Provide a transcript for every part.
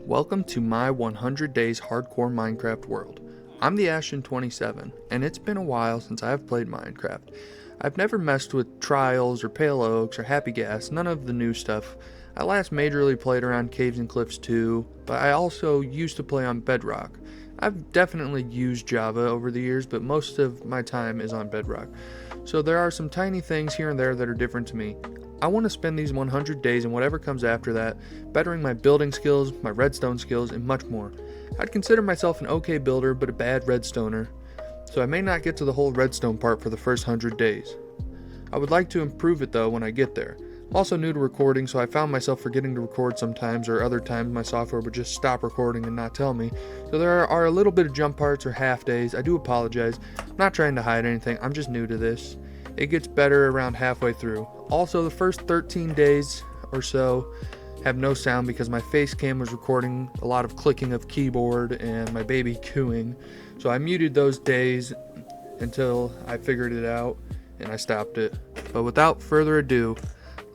Welcome to my 100 Days Hardcore Minecraft world. I'm the Ashton27, and it's been a while since I have played Minecraft. I've never messed with Trials or Pale Oaks or Happy Gas, none of the new stuff. I last majorly played around Caves and Cliffs 2, but I also used to play on Bedrock. I've definitely used Java over the years, but most of my time is on Bedrock. So there are some tiny things here and there that are different to me. I want to spend these 100 days and whatever comes after that, bettering my building skills, my redstone skills, and much more. I'd consider myself an okay builder, but a bad redstoner, so I may not get to the whole redstone part for the first 100 days. I would like to improve it though when I get there. I'm also new to recording, so I found myself forgetting to record sometimes, or other times my software would just stop recording and not tell me. So there are a little bit of jump parts or half days. I do apologize. I'm not trying to hide anything, I'm just new to this. It gets better around halfway through. Also, the first 13 days or so have no sound because my face cam was recording a lot of clicking of keyboard and my baby cooing. So I muted those days until I figured it out and I stopped it. But without further ado,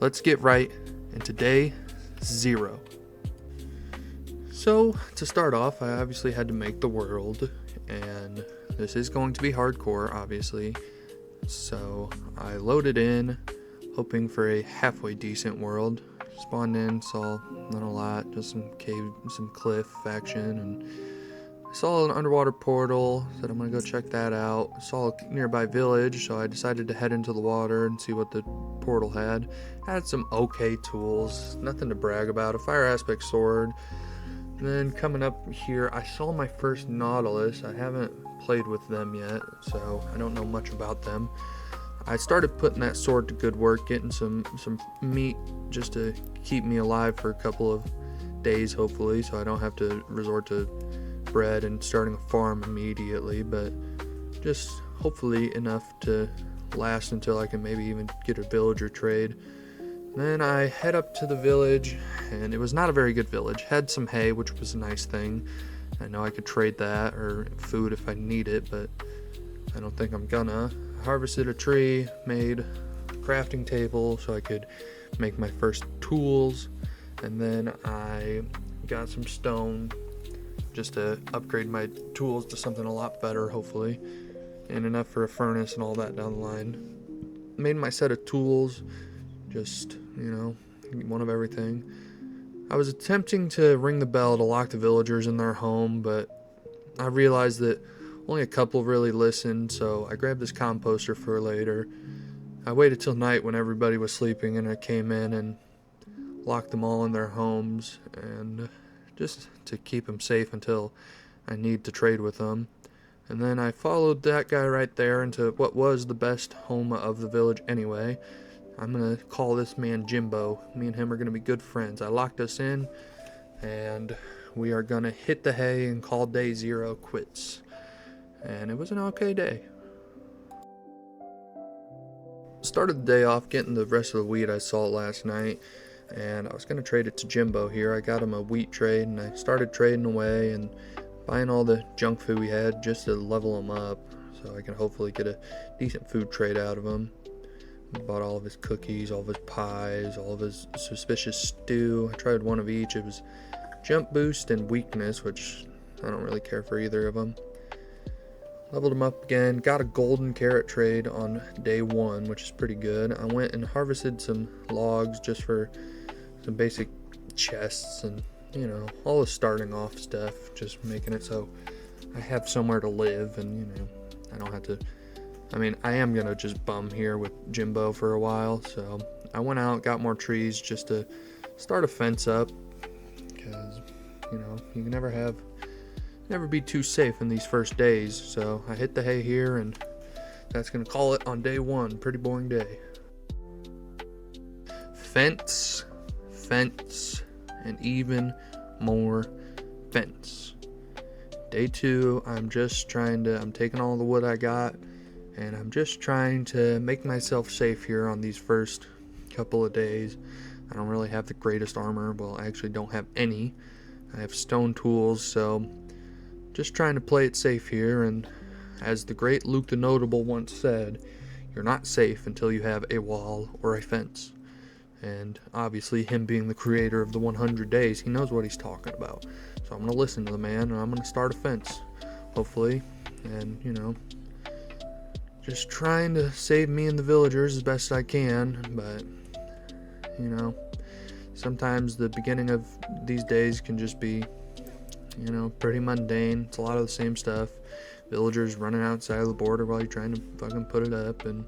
let's get right into day 0. So to start off, I obviously had to make the world, and this is going to be hardcore, obviously. So I loaded in, hoping for a halfway decent world. Spawned in, saw not a lot, just some cave, some cliff action, and I saw an underwater portal. Said I'm gonna go check that out. Saw a nearby village, so I decided to head into the water and see what the portal had. Had some okay tools, nothing to brag about. A fire aspect sword. And then coming up here, I saw my first Nautilus. I haven't played with them yet, so I don't know much about them. I started putting that sword to good work, getting some meat just to keep me alive for a couple of days, hopefully, so I don't have to resort to bread and starting a farm immediately, but just hopefully enough to last until I can maybe even get a villager trade. Then I head up to the village, and it was not a very good village. Had some hay, which was a nice thing. I know I could trade that, or food if I need it, but I don't think I'm gonna. Harvested a tree, made a crafting table so I could make my first tools, and then I got some stone just to upgrade my tools to something a lot better, hopefully, and enough for a furnace and all that down the line. Made my set of tools, just, one of everything. I was attempting to ring the bell to lock the villagers in their home, but I realized that only a couple really listened, so I grabbed this composter for later. I waited till night when everybody was sleeping, and I came in and locked them all in their homes, and just to keep them safe until I need to trade with them. And then I followed that guy right there into what was the best home of the village anyway. I'm gonna call this man Jimbo. Me and him are gonna be good friends. I locked us in, and we are gonna hit the hay and call day 0 quits. And it was an okay day. Started the day off getting the rest of the wheat I saw last night, and I was gonna trade it to Jimbo here. I got him a wheat trade, and I started trading away and buying all the junk food we had just to level him up, so I can hopefully get a decent food trade out of him. Bought all of his cookies, all of his pies, all of his suspicious stew. I tried one of each. It was jump boost and weakness, which I don't really care for either of them. Leveled him up again. Got a golden carrot trade on day 1, which is pretty good. I went and harvested some logs just for some basic chests and, all the starting off stuff. Just making it so I have somewhere to live and, I don't have to... I am going to just bum here with Jimbo for a while, so I went out, got more trees just to start a fence up, because, you can never be too safe in these first days. So I hit the hay here, and that's going to call it on day 1. Pretty boring day. Fence, and even more fence. Day 2, I'm taking all the wood I got, and I'm just trying to make myself safe here on these first couple of days. I don't really have the greatest armor. Well, I actually don't have any. I have stone tools, so just trying to play it safe here. And as the great Luke the Notable once said, you're not safe until you have a wall or a fence. And obviously, him being the creator of the 100 days, he knows what he's talking about. So I'm going to listen to the man, and I'm going to start a fence, hopefully. And, just trying to save me and the villagers as best I can. But, sometimes the beginning of these days can just be, pretty mundane. It's a lot of the same stuff. Villagers running outside of the border while you're trying to fucking put it up. And,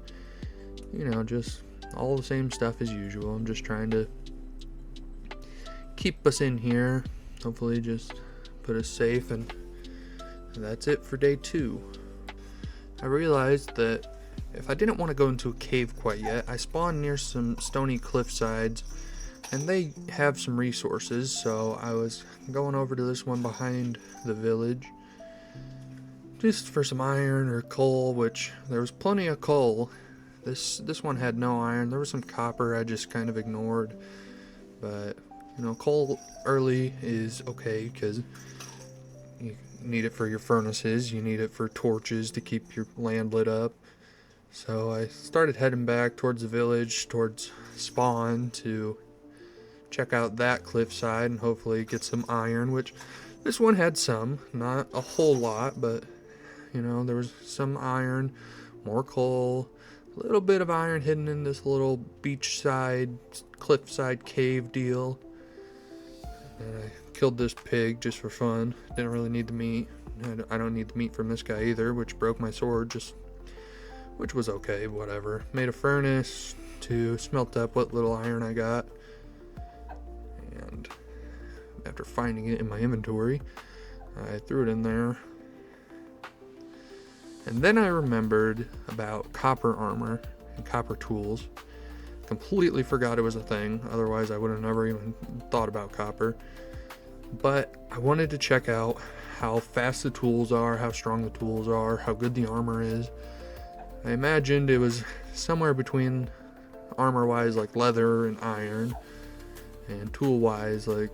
just all the same stuff as usual. I'm just trying to keep us in here, hopefully just put us safe, and that's it for day 2. I realized that if I didn't want to go into a cave quite yet, I spawned near some stony cliff sides, and they have some resources, so I was going over to this one behind the village just for some iron or coal, which there was plenty of coal. This one had no iron. There was some copper I just kind of ignored. But, coal early is okay because you need it for your furnaces. You need it for torches to keep your land lit up. So I started heading back towards the village, towards spawn, to check out that cliffside and hopefully get some iron, which this one had some. Not a whole lot, but, there was some iron, more coal, a little bit of iron hidden in this little beachside, cliffside cave deal. And I killed this pig just for fun. Didn't really need the meat. I don't need the meat from this guy either, which broke my sword, which was okay, whatever. Made a furnace to smelt up what little iron I got. And after finding it in my inventory, I threw it in there. And then I remembered about copper armor and copper tools. Completely forgot it was a thing, otherwise I would have never even thought about copper. But I wanted to check out how fast the tools are, how strong the tools are, how good the armor is. I imagined it was somewhere between armor-wise like leather and iron, and tool-wise like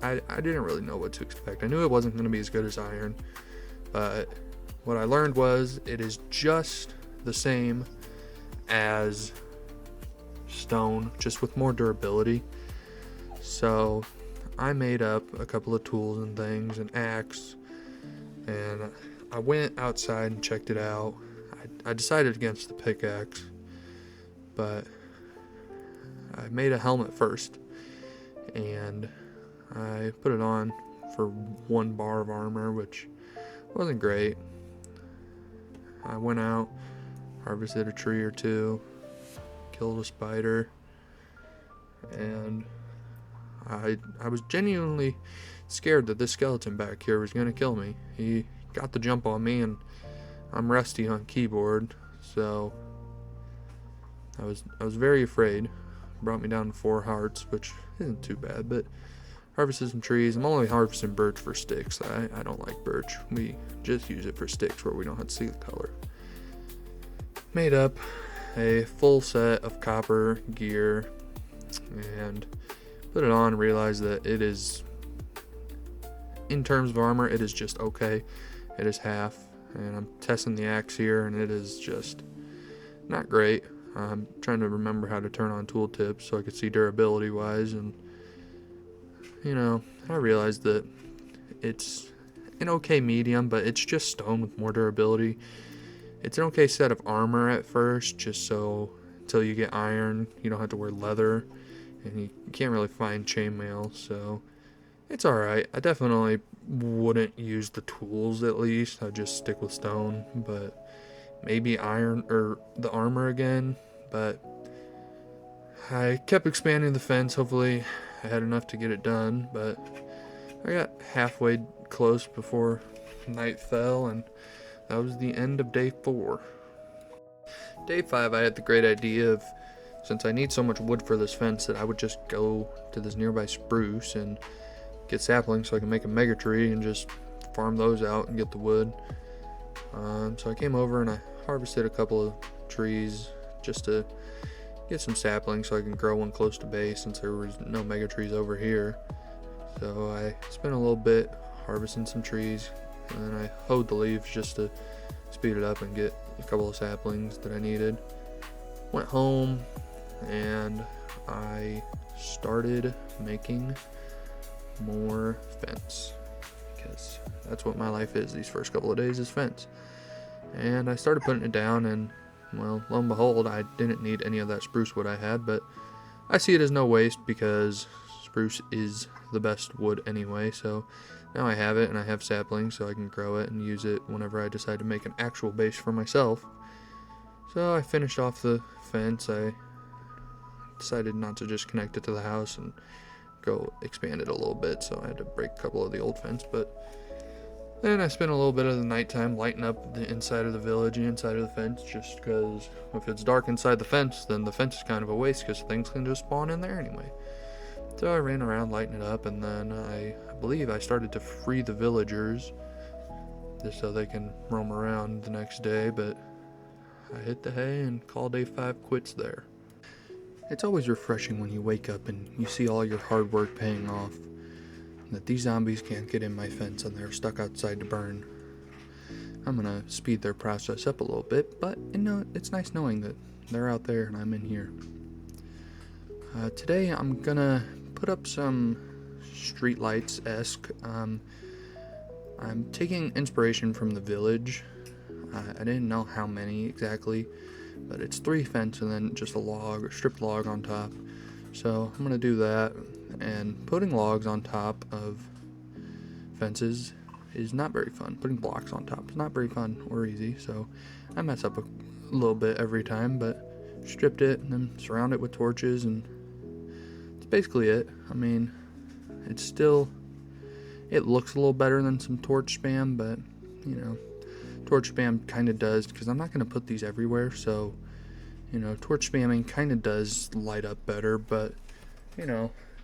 I didn't really know what to expect. I knew it wasn't going to be as good as iron, but what I learned was it is just the same as stone, just with more durability. So I made up a couple of tools and things, an axe, and I went outside and checked it out. I decided against the pickaxe, but I made a helmet first, and I put it on for 1 bar of armor, which wasn't great. I went out, harvested a tree or two, killed a spider, and I was genuinely scared that this skeleton back here was going to kill me. He got the jump on me, and I'm rusty on keyboard, so I was very afraid. Brought me down to 4 hearts, which isn't too bad, but harvested some trees. I'm only harvesting birch for sticks. I don't like birch. We just use it for sticks where we don't have to see the color. Made up a full set of copper gear and put it on and realized that it is, in terms of armor, it is just okay. It is half, and I'm testing the axe here, and it is just not great. I'm trying to remember how to turn on tooltips so I could see durability wise, and I realized that it's an okay medium, but it's just stone with more durability. It's an okay set of armor at first, just so until you get iron, you don't have to wear leather, and you can't really find chainmail, so it's alright. I definitely wouldn't use the tools, at least. I'd just stick with stone, but maybe iron or the armor again. But I kept expanding the fence. Hopefully I had enough to get it done, but I got halfway close before night fell, and that was the end of day 4. Day 5, I had the great idea of, since I need so much wood for this fence, that I would just go to this nearby spruce and get saplings so I can make a mega tree and just farm those out and get the wood. So I came over and I harvested a couple of trees just to get some saplings so I can grow one close to base, since there was no mega trees over here. So I spent a little bit harvesting some trees, and then I hoed the leaves just to speed it up and get a couple of saplings that I needed. Went home and I started making more fence, because that's what my life is these first couple of days, is fence. And I started putting it down, and well, lo and behold, I didn't need any of that spruce wood I had, but I see it as no waste because spruce is the best wood anyway. So now I have it, and I have saplings, so I can grow it and use it whenever I decide to make an actual base for myself. So I finished off the fence. I decided not to just connect it to the house and go expand it a little bit, so I had to break a couple of the old fence. But then I spent a little bit of the nighttime lighting up the inside of the village and inside of the fence, just because if it's dark inside the fence, then the fence is kind of a waste because things can just spawn in there anyway. So I ran around lighting it up, and then I believe I started to free the villagers just so they can roam around the next day, but I hit the hay and called day 5 quits there. It's always refreshing when you wake up and you see all your hard work paying off, and that these zombies can't get in my fence and they're stuck outside to burn. I'm gonna speed their process up a little bit, but it's nice knowing that they're out there and I'm in here. Today I'm gonna put up some street lights-esque. I'm taking inspiration from the village. I didn't know how many exactly, but it's 3 fence and then just a log or stripped log on top. So I'm gonna do that, and putting logs on top of fences is not very fun. Putting blocks on top is not very fun or easy, so I mess up a little bit every time, but stripped it and then surround it with torches, and that's basically it. I mean, it looks a little better than some torch spam, but torch spam kind of does, because I'm not going to put these everywhere, so torch spamming kind of does light up better, but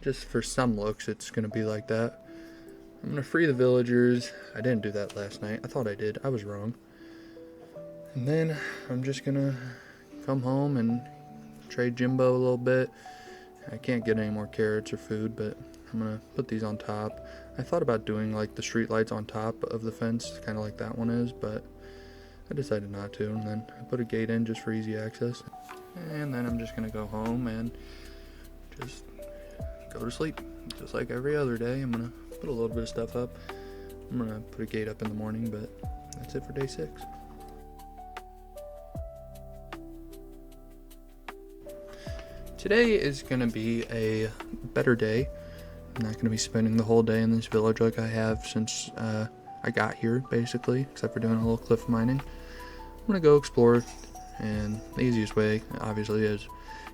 just for some looks it's going to be like that. I'm going to free the villagers. I didn't do that last night. I thought I did. I was wrong. And then I'm just going to come home and trade Jimbo a little bit. I can't get any more carrots or food, but I'm going to put these on top. I thought about doing like the street lights on top of the fence, kind of like that one is, but I decided not to, and then I put a gate in just for easy access. And then I'm just going to go home and just go to sleep. Just like every other day, I'm going to put a little bit of stuff up. I'm going to put a gate up in the morning, but that's it for day 6. Today is going to be a better day. I'm not going to be spending the whole day in this village like I have since I got here, basically, except for doing a little cliff mining. I'm going to go explore, and the easiest way, obviously, is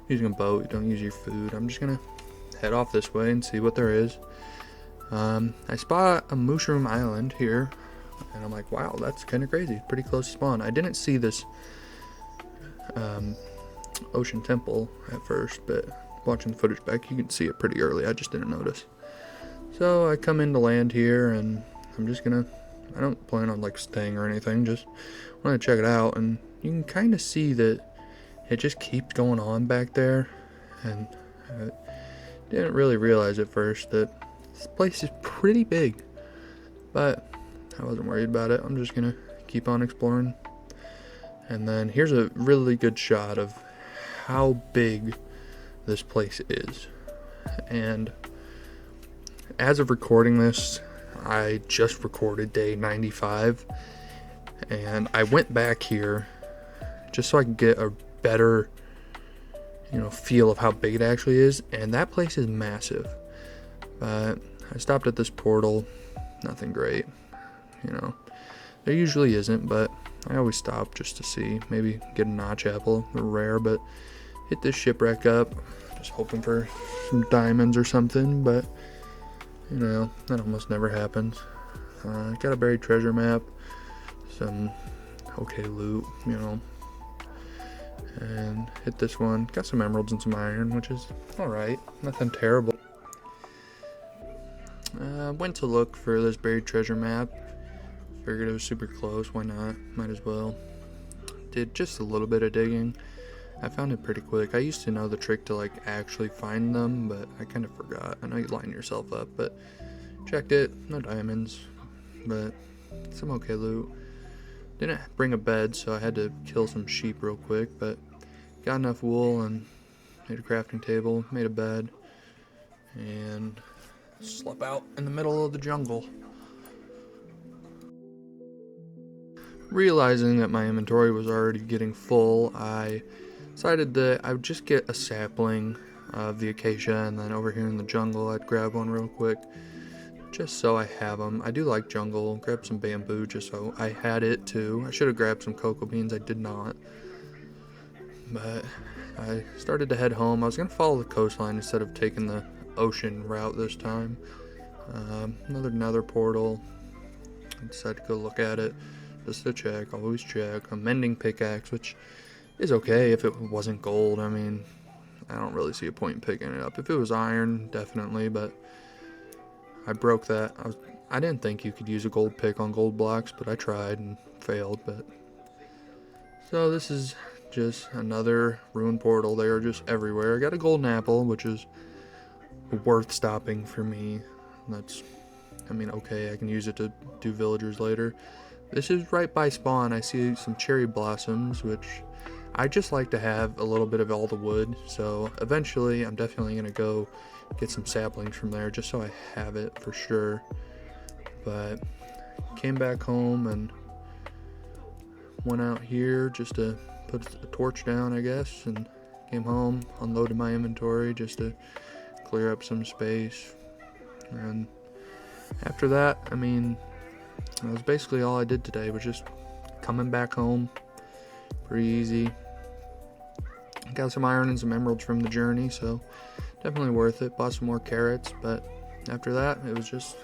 using a boat. You don't use your food. I'm just going to head off this way and see what there is. I spot a mushroom island here, and I'm like, wow, that's kind of crazy. Pretty close to spawn. I didn't see this ocean temple at first, but watching the footage back, you can see it pretty early. I just didn't notice. So I come into land here, and I don't plan on like staying or anything, just want to check it out. And you can kind of see that it just keeps going on back there, and I didn't really realize at first that this place is pretty big, but I wasn't worried about it. I'm just gonna keep on exploring. And then here's a really good shot of how big this place is. And as of recording this, I just recorded day 95, and I went back here just so I could get a better feel of how big it actually is, and that place is massive. But I stopped at this portal, nothing great, there usually isn't, but I always stop just to see, maybe get a notch apple. They're rare, but hit this shipwreck up, just hoping for some diamonds or something, but that almost never happens. Got a buried treasure map, some okay loot, and hit this one. Got some emeralds and some iron, which is alright, nothing terrible. Went to look for this buried treasure map. Figured it was super close, why not? Might as well. Did just a little bit of digging. I found it pretty quick. I used to know the trick to like actually find them, but I kind of forgot. I know you line yourself up, but checked it. No diamonds, but some okay loot. Didn't bring a bed, so I had to kill some sheep real quick, but got enough wool and made a crafting table, made a bed, and slept out in the middle of the jungle. Realizing that my inventory was already getting full, I decided that I would just get a sapling of the acacia, and then over here in the jungle I'd grab one real quick just so I have them. I do like jungle. Grab some bamboo just so I had it too. I should have grabbed some cocoa beans, I did not. But I started to head home. I was going to follow the coastline instead of taking the ocean route this time. Another nether portal. I decided to go look at it just to check. Always check. A mending pickaxe, which is okay if it wasn't gold. I mean, I don't really see a point in picking it up. If it was iron, definitely, but I broke that. I didn't think you could use a gold pick on gold blocks, but I tried and failed. But so this is just another ruined portal. They are just everywhere. I got a golden apple, which is worth stopping for me. I mean, okay, I can use it to do villagers later. This is right by spawn. I see some cherry blossoms, which I just like to have a little bit of all the wood. So eventually I'm definitely going to go get some saplings from there just so I have it for sure. But came back home and went out here just to put the torch down, I guess, and came home, unloaded my inventory just to clear up some space. And after that, I mean, that was basically all I did today, was just coming back home. Pretty easy. Got some iron and some emeralds from the journey, so definitely worth it. Bought some more carrots, but after that, it was just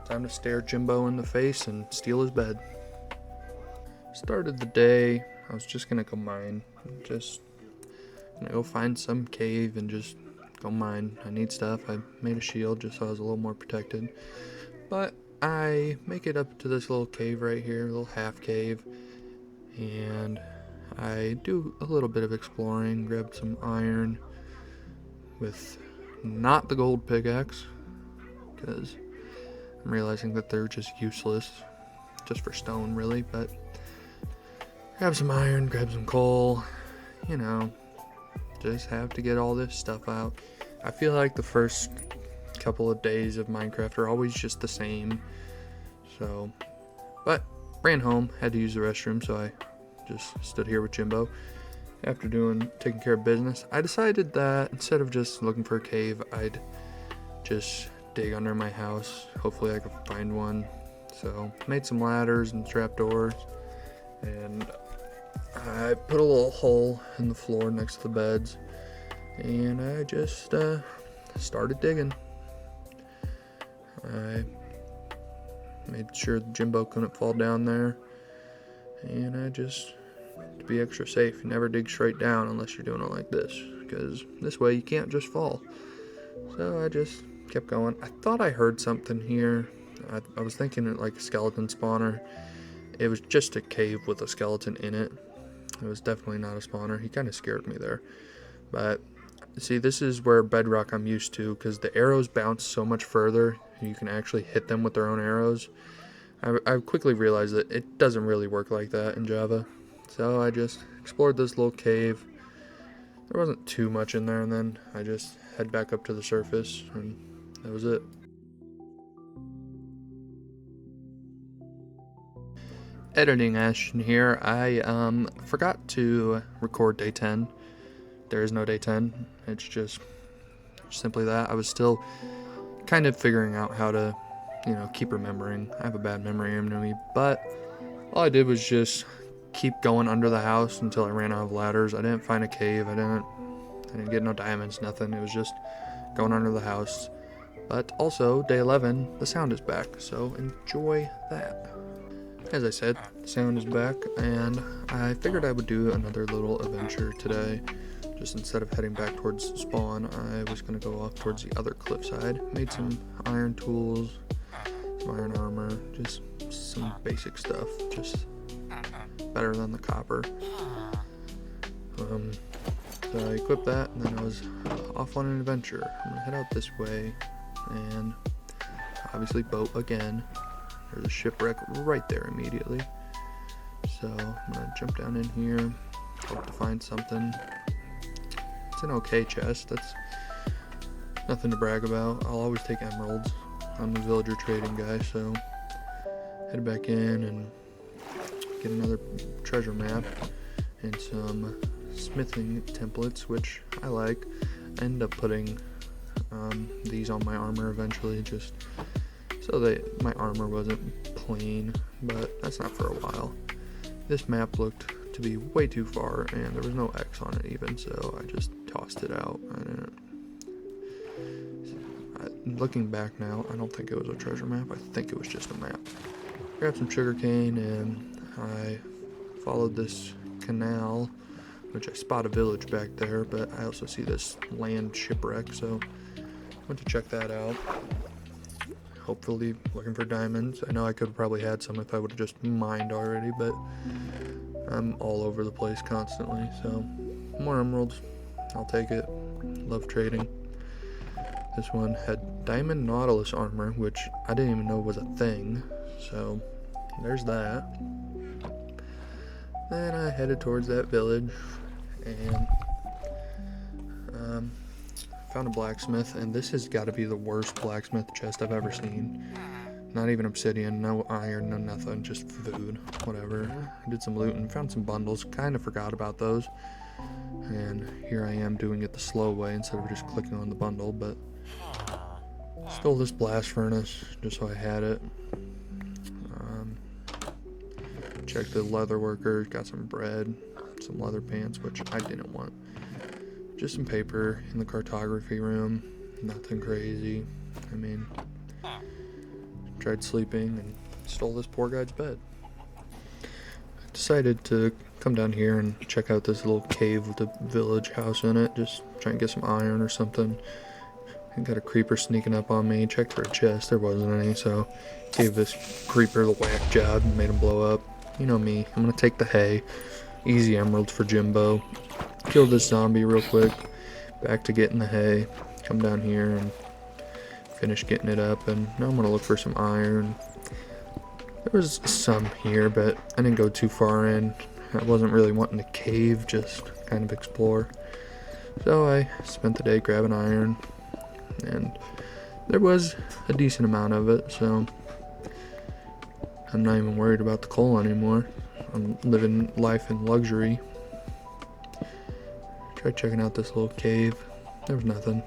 time to stare Jimbo in the face and steal his bed. Started the day, I was just gonna go mine. Just gonna go find some cave and just go mine. I need stuff. I made a shield just so I was a little more protected. But I make it up to this little cave right here, a little half cave, and I do a little bit of exploring, grab some iron with not the gold pickaxe, because I'm realizing that they're just useless, just for stone really, but grab some iron, grab some coal, you know, just have to get all this stuff out. I feel like the first couple of days of Minecraft are always just the same, so, but ran home, had to use the restroom, so I just stood here with Jimbo. After taking care of business, I decided that instead of just looking for a cave, I'd just dig under my house. Hopefully I could find one. So made some ladders and trapdoors, and I put a little hole in the floor next to the beds, and I just started digging. I made sure Jimbo couldn't fall down there, and I just, to be extra safe, never dig straight down unless you're doing it like this, because this way you can't just fall. So I just kept going. I thought I heard something here. I was thinking it like a skeleton spawner. It was just a cave with a skeleton in it. It was definitely not a spawner. He kind of scared me there. But see, this is where bedrock I'm used to, because the arrows bounce so much further. You can actually hit them with their own arrows. I quickly realized that it doesn't really work like that in Java. So I just explored this little cave. There wasn't too much in there, and then I just head back up to the surface, and that was it. Editing action here. I forgot to record day 10. There is no day 10. It's just simply that. I was still kind of figuring out how to, keep remembering. I have a bad memory in me, but all I did was just keep going under the house until I ran out of ladders. I didn't find a cave. I didn't get no diamonds, nothing. It was just going under the house. But also, day 11, the sound is back, so enjoy that. As I said, the sound is back, and I figured I would do another little adventure today. Just instead of heading back towards spawn, I was going to go off towards the other cliffside. Made some iron tools, some iron armor, just some basic stuff, just better than the copper. So I equipped that, and then I was off on an adventure. I'm going to head out this way, and obviously boat again. There's a shipwreck right there immediately. So I'm going to jump down in here, hope to find something. an okay chest. That's nothing to brag about. I'll always take emeralds. I'm a villager trading guy, so head back in and get another treasure map and some smithing templates, which I like. I end up putting these on my armor eventually, just so that my armor wasn't plain, but that's not for a while. This map looked to be way too far, and there was no X on it even, so I just tossed it out. Looking back now, I don't think it was a treasure map. I think it was just a map. Grabbed some sugarcane, and I followed this canal, which I spot a village back there, but I also see this land shipwreck, so went to check that out. Hopefully looking for diamonds. I know I could have probably had some if I would have just mined already, but I'm all over the place constantly, so more emeralds, I'll take it. Love trading. This one had diamond nautilus armor, which I didn't even know was a thing, so there's that. Then I headed towards that village and found a blacksmith, and this has got to be the worst blacksmith chest I've ever seen. Not even obsidian, no iron, no nothing, just food, whatever. I did some looting, found some bundles, kind of forgot about those. And here I am doing it the slow way instead of just clicking on the bundle, but stole this blast furnace just so I had it. Checked the leather worker, got some bread, some leather pants, which I didn't want. Just some paper in the cartography room, nothing crazy. I mean, tried sleeping and stole this poor guy's bed. I decided to come down here and check out this little cave with a village house in it, just try and get some iron or something. I got a creeper sneaking up on me, checked for a chest, there wasn't any, so gave this creeper the whack job and made him blow up. You know me, I'm gonna take the hay. Easy emeralds for Jimbo. Kill this zombie real quick. Back to getting the hay. Come down here and finish getting it up, and now I'm gonna look for some iron. There was some here, but I didn't go too far in. I wasn't really wanting to cave, just kind of explore. So I spent the day grabbing iron, and there was a decent amount of it, so I'm not even worried about the coal anymore. I'm living life in luxury. Tried checking out this little cave. There was nothing.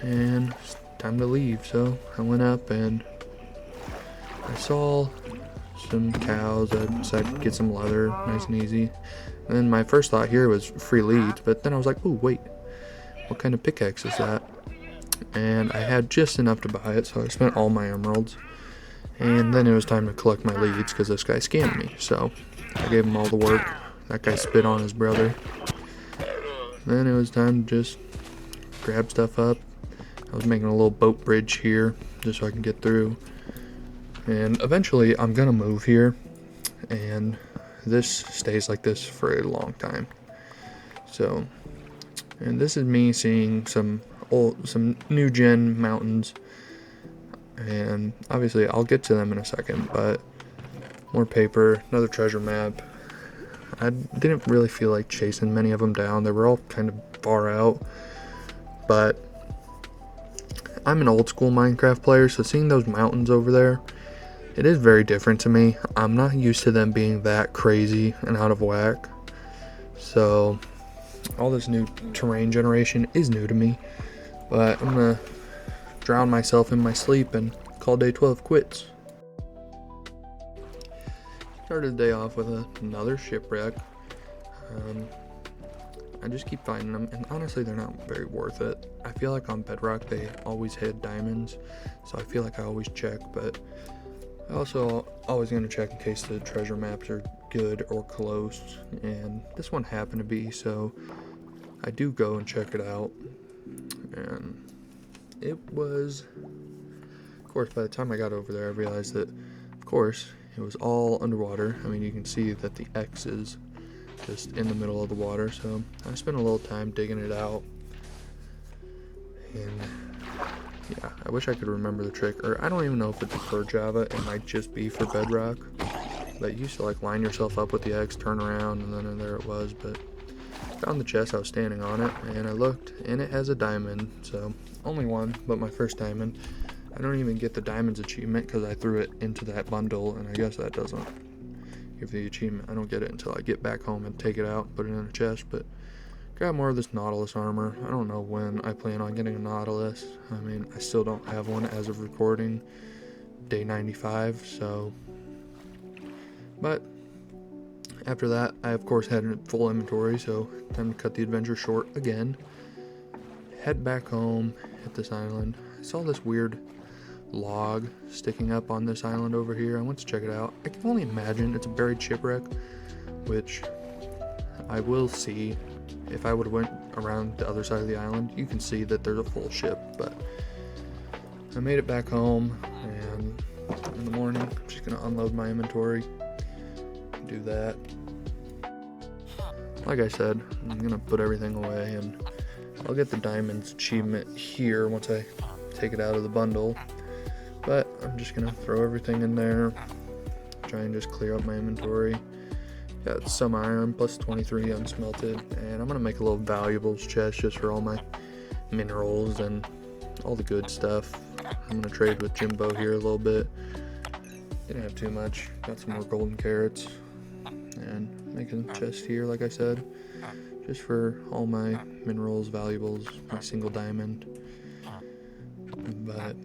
And it's time to leave, so I went up and I saw some cows. I decided to get some leather, nice and easy. And then my first thought here was free leads, but then I was like, ooh, wait, what kind of pickaxe is that? And I had just enough to buy it, so I spent all my emeralds. And then it was time to collect my leads because this guy scammed me, so I gave him all the work. That guy spit on his brother. Then it was time to just grab stuff up. I was making a little boat bridge here just so I can get through. And eventually I'm gonna move here, and this stays like this for a long time. So, and this is me seeing some new gen mountains, and obviously I'll get to them in a second, but more paper, another treasure map. I didn't really feel like chasing many of them down. They were all kind of far out, but I'm an old school Minecraft player, so seeing those mountains over there, it is very different to me. I'm not used to them being that crazy and out of whack, so all this new terrain generation is new to me, but I'm gonna drown myself in my sleep and call day 12 quits. Started the day off with another shipwreck. I just keep finding them, and honestly they're not very worth it. I feel like on Bedrock they always hit diamonds, so I feel like I always check, but I also always going to check in case the treasure maps are good or close, and this one happened to be, so I do go and check it out. And it was, of course, by the time I got over there I realized that, of course, it was all underwater. I mean, you can see that the X is just in the middle of the water, so I spent a little time digging it out. And yeah, I wish I could remember the trick, or I don't even know if it's for Java, it might just be for Bedrock. But you used to like line yourself up with the X, turn around, and then there it was, but Found the chest, I was standing on it, and I looked, and it has a diamond. So only one, but my first diamond. I don't even get the diamonds achievement because I threw it into that bundle, and I guess that doesn't give the achievement. I don't get it until I get back home and take it out, put it in a chest. But got more of this Nautilus armor. I don't know when I plan on getting a Nautilus. I mean, I still don't have one as of recording, day 95, so. But after that, I of course had a full inventory, so time to cut the adventure short again. Head back home, hit this island. I saw this weird log sticking up on this island over here. I went to check it out. I can only imagine it's a buried shipwreck, which I will see. If I would have went around the other side of the island, you can see that there's a full ship. But I made it back home, and in the morning I'm just gonna unload my inventory, do that. Like I said, I'm gonna put everything away, and I'll get the diamonds achievement here once I take it out of the bundle. But I'm just gonna throw everything in there, try and just clear up my inventory. Got some iron plus 23 unsmelted, and I'm gonna make a little valuables chest just for all my minerals and all the good stuff. I'm gonna trade with Jimbo here a little bit. Didn't have too much. Got some more golden carrots, and making a chest here, like I said, just for all my minerals, valuables, my single diamond. But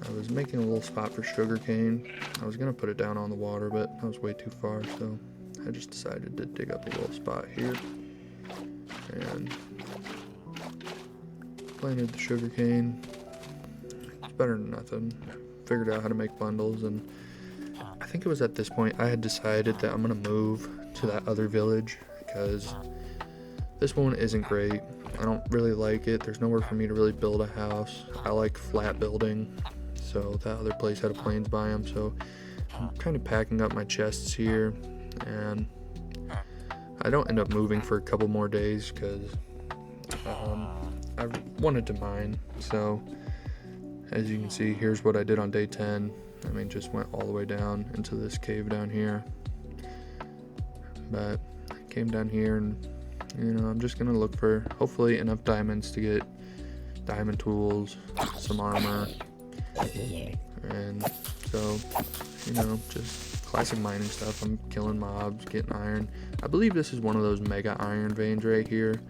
I was making a little spot for sugarcane. I was gonna put it down on the water, but I was way too far, so I just decided to dig up a little spot here and planted the sugarcane. It's better than nothing. Figured out how to make bundles, and I think it was at this point I had decided that I'm gonna move to that other village because this one isn't great. I don't really like it. There's nowhere for me to really build a house. I like flat building. So that other place had a plains biome, so I'm kind of packing up my chests here, and I don't end up moving for a couple more days because I wanted to mine. So as you can see, here's what I did on day 10. I mean, just went all the way down into this cave down here, but I came down here, and I'm just gonna look for hopefully enough diamonds to get diamond tools, some armor. And so, just classic mining stuff. I'm killing mobs, getting iron. I believe this is one of those mega iron veins right here.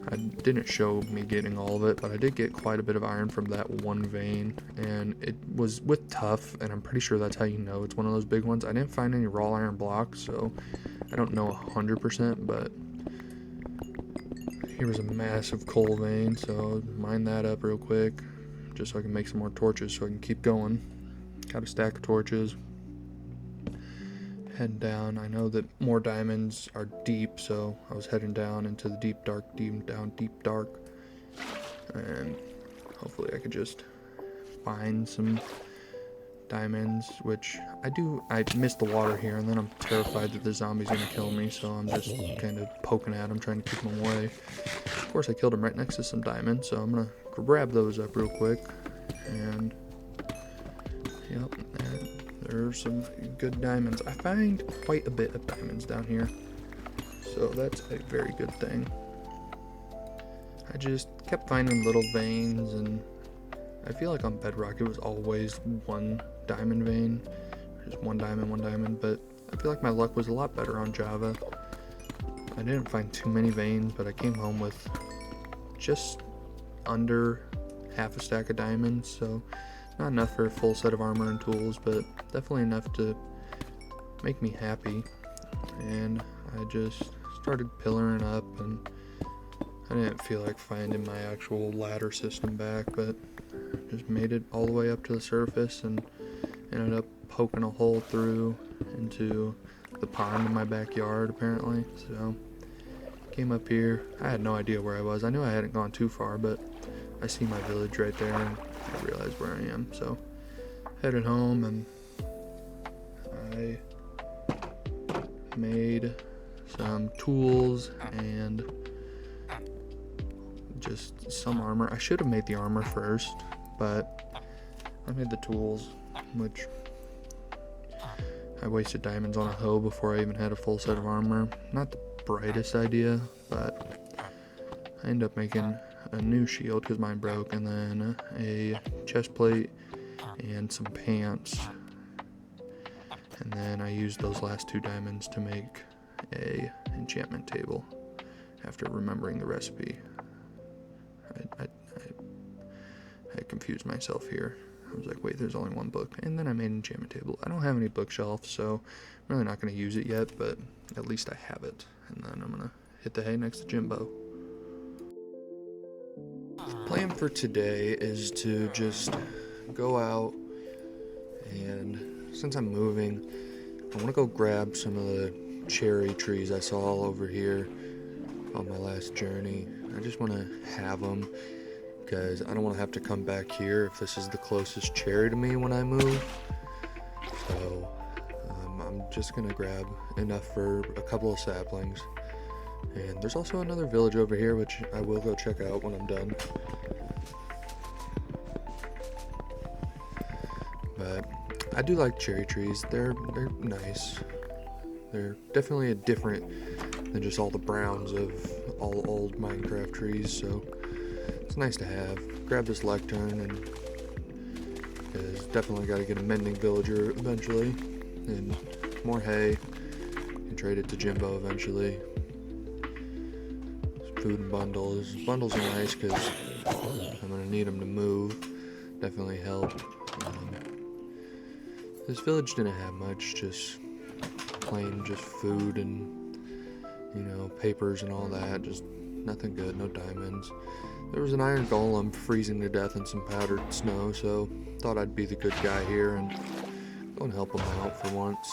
I didn't show me getting all of it, but I did get quite a bit of iron from that one vein, and it was with tough, and I'm pretty sure that's how you know it's one of those big ones. I didn't find any raw iron blocks, so I don't know 100%, but here was a massive coal vein, so mine that up real quick just so I can make some more torches so I can keep going. Got a stack of torches. Heading down. I know that more diamonds are deep, so I was heading down into the deep dark. And hopefully I could just find some diamonds, which I do. I missed the water here, and then I'm terrified that the zombie's gonna kill me, so I'm just kind of poking at him, trying to keep him away. Of course, I killed him right next to some diamonds, so I'm gonna grab those up real quick. And yep, and there's some good diamonds. I find quite a bit of diamonds down here, so that's a very good thing. I just kept finding little veins, and I feel like on Bedrock it was always one diamond vein, just one diamond, but I feel like my luck was a lot better on Java. I didn't find too many veins, but I came home with just under half a stack of diamonds, so not enough for a full set of armor and tools, but definitely enough to make me happy. And I just started pillaring up, and I didn't feel like finding my actual ladder system back, but just made it all the way up to the surface and ended up poking a hole through into the pond in my backyard, apparently. So came up here. I had no idea where I was. I knew I hadn't gone too far, but I see my village right there, and I realized where I am. So headed home, and I made some tools and just some armor. I should have made the armor first, but I made the tools, which I wasted diamonds on a hoe before I even had a full set of armor. Not the brightest idea, but I ended up making a new shield because mine broke, and then a chest plate and some pants. And then I used those last 2 diamonds to make a enchantment table after remembering the recipe. I confused myself here. I was like, wait, there's only 1 book. And then I made an enchantment table. I don't have any bookshelf, so I'm really not going to use it yet, but at least I have it. And then I'm going to hit the hay next to Jimbo. Plan for today is to just go out, and since I'm moving, I want to go grab some of the cherry trees I saw all over here on my last journey. I just want to have them because I don't want to have to come back here if this is the closest cherry to me when I move. So I'm just going to grab enough for a couple of saplings. And there's also another village over here, which I will go check out when I'm done. But I do like cherry trees. They're nice. They're definitely different than just all the browns of all old Minecraft trees, so it's nice to have. Grab this lectern, and because definitely got to get a mending villager eventually, and more hay, and trade it to Jimbo eventually. Food and bundles. Bundles are nice because I'm going to need them to move. Definitely help. This village didn't have much, just plain just food and, you know, papers and all that. Just nothing good, no diamonds. There was an iron golem freezing to death in some powdered snow, so thought I'd be the good guy here and go and help him out for once.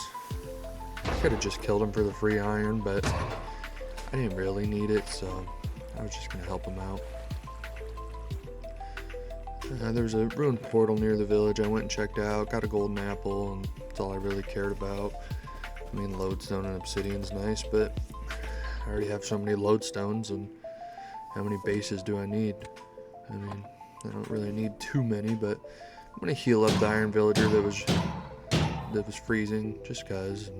I could have just killed him for the free iron, but I didn't really need it, so I was just going to help him out. There's a ruined portal near the village I went and checked out, got a golden apple, and that's all I really cared about. I mean, lodestone and obsidian's nice, but I already have so many lodestones, and how many bases do I need? I mean, I don't really need too many, but I'm going to heal up the iron villager that was freezing, just cause.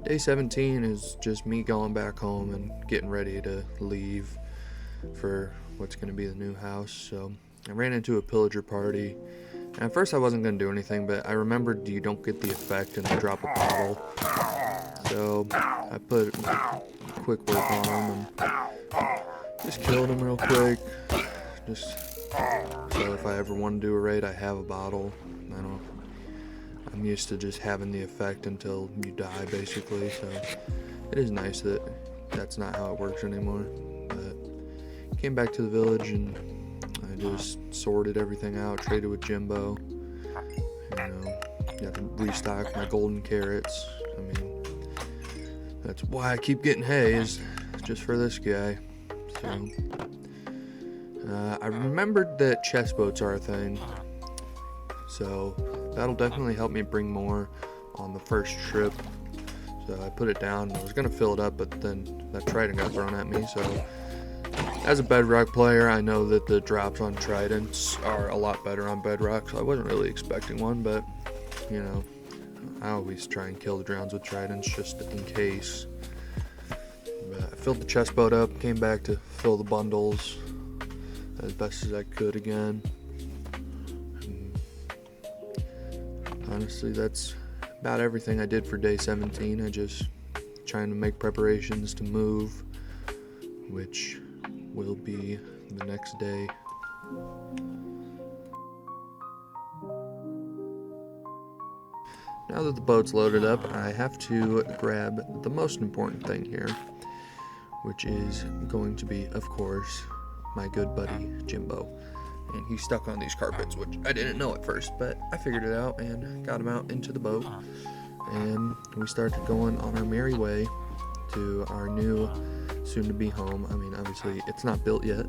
Day 17 is just me going back home and getting ready to leave for what's going to be the new house. So I ran into a pillager party, and at first I wasn't going to do anything, but I remembered you don't get the effect and I drop a bottle. So I put quick work on him and just killed him real quick, just so if I ever want to do a raid I have a bottle. I'm used to just having the effect until you die, basically, so it is nice that that's not how it works anymore. But came back to the village and I just sorted everything out, traded with Jimbo, got to restock my golden carrots. I mean, that's why I keep getting hay, is just for this guy. So I remembered that chest boats are a thing, so that'll definitely help me bring more on the first trip. So I put it down. I was going to fill it up, but then that trident got thrown at me. So as a bedrock player, I know that the drops on tridents are a lot better on bedrock, so I wasn't really expecting one, but you know, I always try and kill the drowns with tridents just in case. But I filled the chest boat up, came back to fill the bundles as best as I could again. Honestly, that's about everything I did for day 17. I just trying to make preparations to move, which will be the next day. Now that the boat's loaded up, I have to grab the most important thing here, which is going to be, of course, my good buddy Jimbo. And he's stuck on these carpets, which I didn't know at first, but I figured it out and got him out into the boat. And we started going on our merry way to our new soon-to-be home. I mean, obviously, it's not built yet,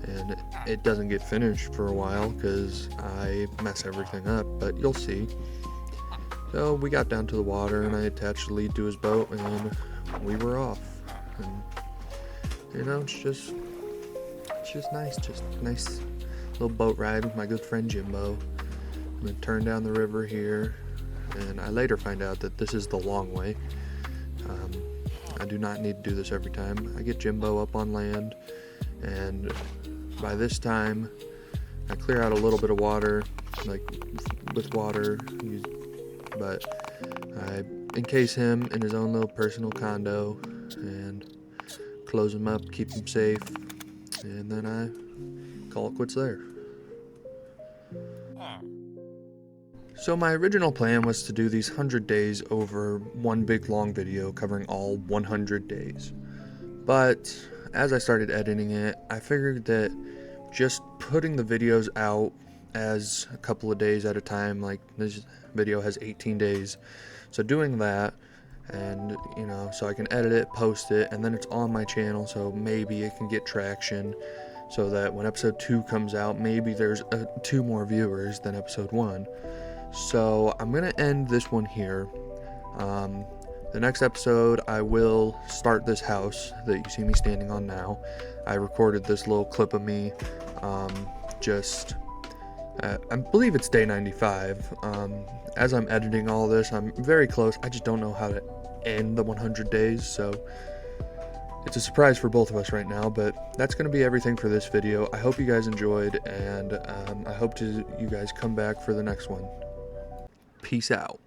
and it doesn't get finished for a while because I mess everything up, but you'll see. So we got down to the water, and I attached the lead to his boat, and we were off. And, you know, it's just nice, just nice little boat ride with my good friend Jimbo. I'm going to turn down the river here, and I later find out that this is the long way. I do not need to do this every time. I get Jimbo up on land, and by this time I clear out a little bit of water, like with water, but I encase him in his own little personal condo and close him up, keep him safe, and then I call it quits there. So my original plan was to do these 100 days over one big long video covering all 100 days. But as I started editing it, I figured that just putting the videos out as a couple of days at a time, like this video has 18 days, so doing that, and so I can edit it, post it, and then it's on my channel, so maybe it can get traction, so that when episode 2 comes out, maybe there's 2 more viewers than episode 1. So I'm gonna end this one here. The next episode I will start this house that you see me standing on now. I recorded this little clip of me I believe it's day 95. As I'm editing all this, I'm very close. I just don't know how to end the 100 days, so it's a surprise for both of us right now, but that's going to be everything for this video. I hope you guys enjoyed, and I hope you guys come back for the next one. Peace out.